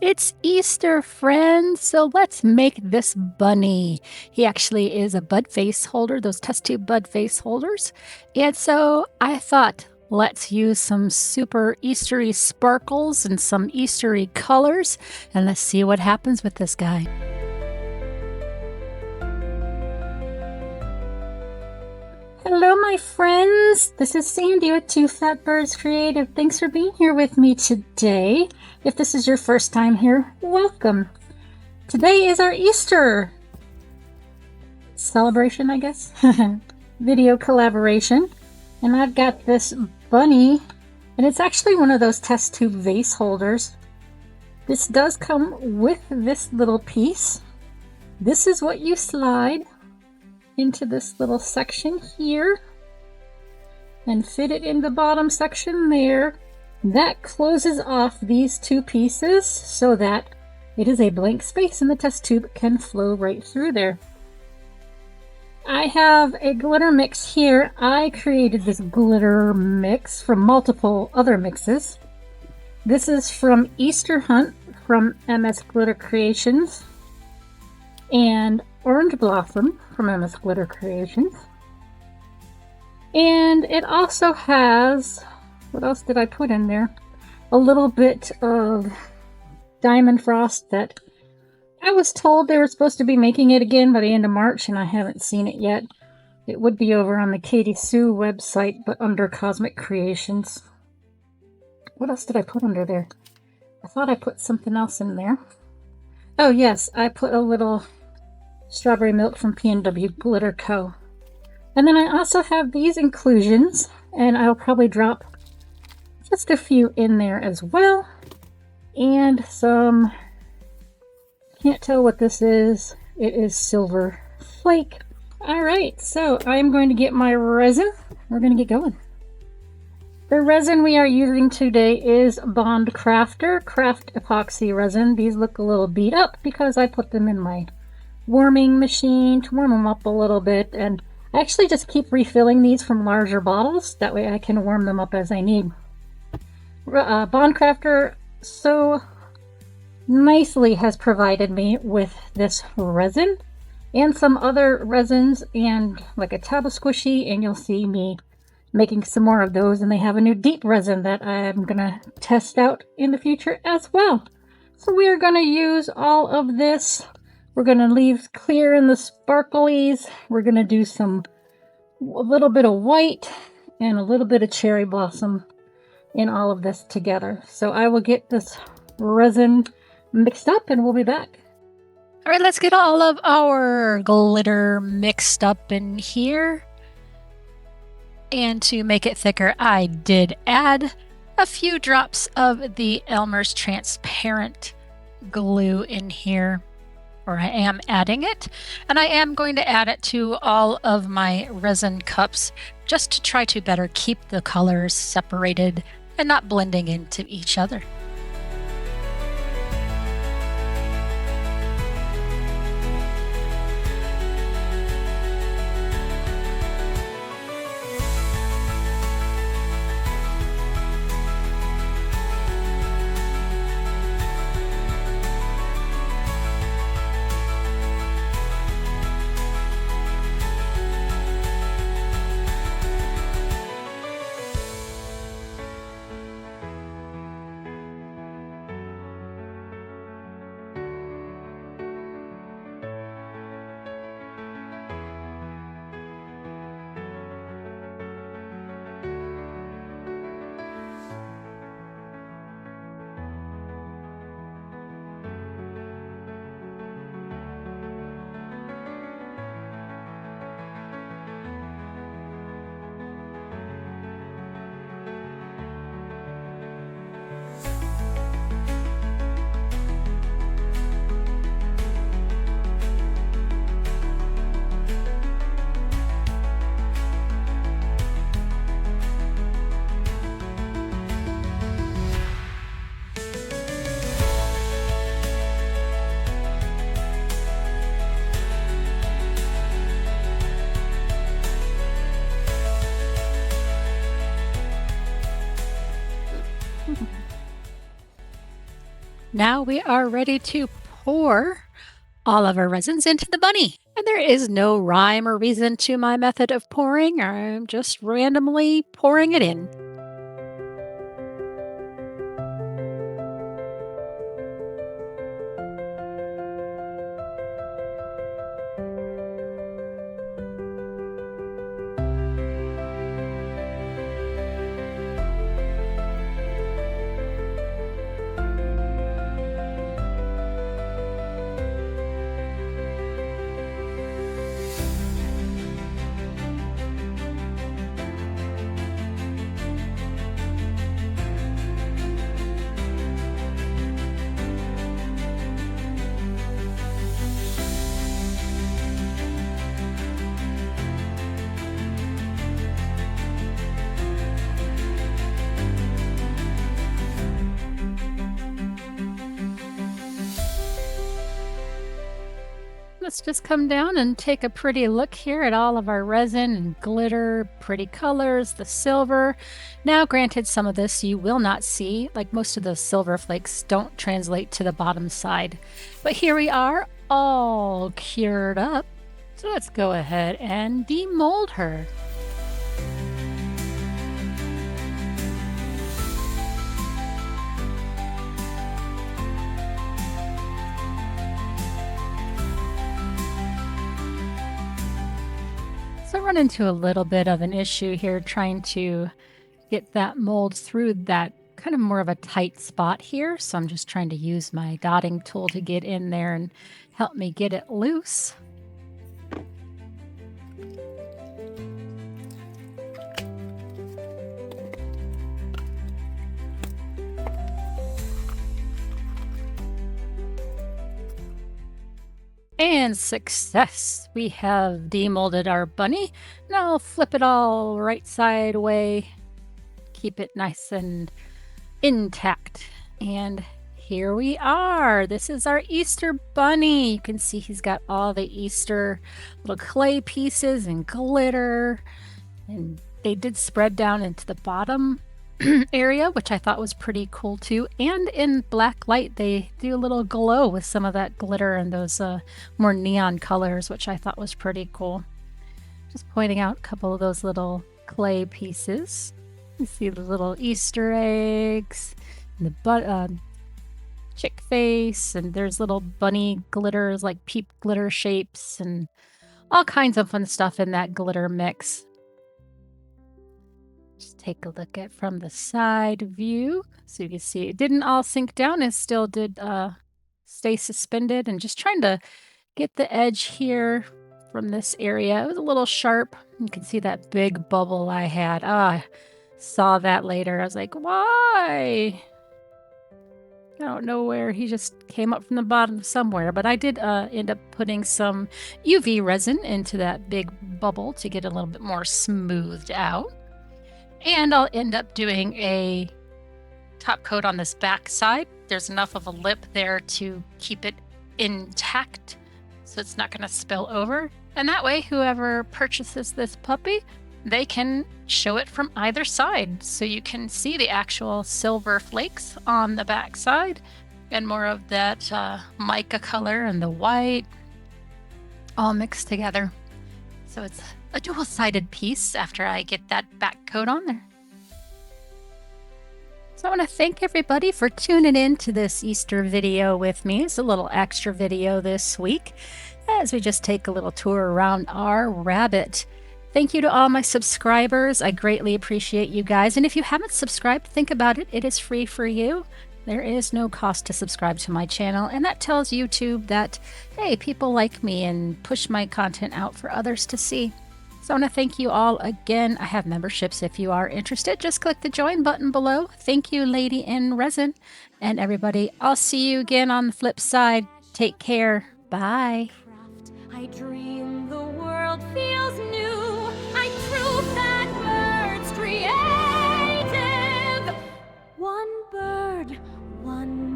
It's Easter, friends, so let's make this bunny. He actually is a bud vase holder, those test tube bud vase holders. And so I thought, let's use some super Eastery sparkles and some Eastery colors, and let's see what happens with this guy. Hello, my friends. This is Sandy with Two Fat Birds Creative. Thanks for being here with me today. If this is your first time here, welcome. Today is our Easter celebration, I guess, video collaboration. And I've got this bunny, and it's actually one of those test tube vase holders. This does come with this little piece. This is what you slide into this little section here and fit it in the bottom section there. That closes off these two pieces so that it is a blank space and the test tube can flow right through there. I have a glitter mix here. I created this glitter mix from multiple other mixes. This is from Easter Hunt from MS Glitter Creations and Orange Blossom from MS Glitter Creations. And it also has, what else did I put in there? A little bit of Diamond Frost that I was told they were supposed to be making it again by the end of March, and I haven't seen it yet. It would be over on the Katie Sue website, but under Cosmic Creations. What else did I put under there? I thought I put something else in there. Oh yes, I put a little strawberry milk from PNW Glitter Co. And then I also have these inclusions, and I'll probably drop just a few in there as well. And some, can't tell what this is. It is silver flake. Alright, so I'm going to get my resin. We're going to get going. The resin we are using today is Craftor Craft Epoxy Resin. These look a little beat up because I put them in my warming machine to warm them up a little bit, and I actually just keep refilling these from larger bottles. That way I can warm them up as I need. Crafter so nicely has provided me with this resin and some other resins and like a tab of squishy, and you'll see me making some more of those, and they have a new deep resin that I'm gonna test out in the future as well. So we are gonna use all of this. We're going to leave clear in the sparklies. We're going to do a little bit of white and a little bit of cherry blossom in all of this together. So I will get this resin mixed up and we'll be back. All right, let's get all of our glitter mixed up in here. And to make it thicker, I did add a few drops of the Elmer's transparent glue in here. Or I am adding it, and I am going to add it to all of my resin cups just to try to better keep the colors separated and not blending into each other. Now we are ready to pour all of our resins into the bunny. And there is no rhyme or reason to my method of pouring. I'm just randomly pouring it in. Let's just come down and take a pretty look here at all of our resin and glitter, pretty colors, the silver. Now, granted, some of this you will not see, like most of those silver flakes don't translate to the bottom side. But here we are, all cured up. So let's go ahead and demold her. So I run into a little bit of an issue here trying to get that mold through that kind of more of a tight spot here. So I'm just trying to use my dotting tool to get in there and help me get it loose. And success! We have demolded our bunny. Now I'll flip it all right side away. Keep it nice and intact. And here we are. This is our Easter bunny. You can see he's got all the Easter little clay pieces and glitter. And they did spread down into the bottom area, which I thought was pretty cool too. And in black light, they do a little glow with some of that glitter and those more neon colors, which I thought was pretty cool. Just pointing out a couple of those little clay pieces. You see the little Easter eggs, and the chick face, and there's little bunny glitters like peep glitter shapes, and all kinds of fun stuff in that glitter mix. Just take a look at from the side view. So you can see it didn't all sink down. It still did stay suspended, and just trying to get the edge here from this area. It was a little sharp. You can see that big bubble I had. I saw that later. I was like, why? I don't know where. He just came up from the bottom somewhere. But I did end up putting some UV resin into that big bubble to get a little bit more smoothed out. And I'll end up doing a top coat on this back side. There's enough of a lip there to keep it intact, so it's not going to spill over. And that way, whoever purchases this puppy, they can show it from either side. So you can see the actual silver flakes on the back side and more of that mica color and the white all mixed together. So it's a dual-sided piece after I get that back coat on there. So I want to thank everybody for tuning in to this Easter video with me. It's a little extra video this week as we just take a little tour around our rabbit. Thank you to all my subscribers. I greatly appreciate you guys. And if you haven't subscribed, think about it. It is free for you. There is no cost to subscribe to my channel, and that tells YouTube that, hey, people like me and push my content out for others to see. So I want to thank you all again. I have memberships if you are interested. Just click the join button below. Thank you, Lady in Resin. And everybody, I'll see you again on the flip side. Take care. Bye. I dream the world feels new. I prove that birds creative. One bird, one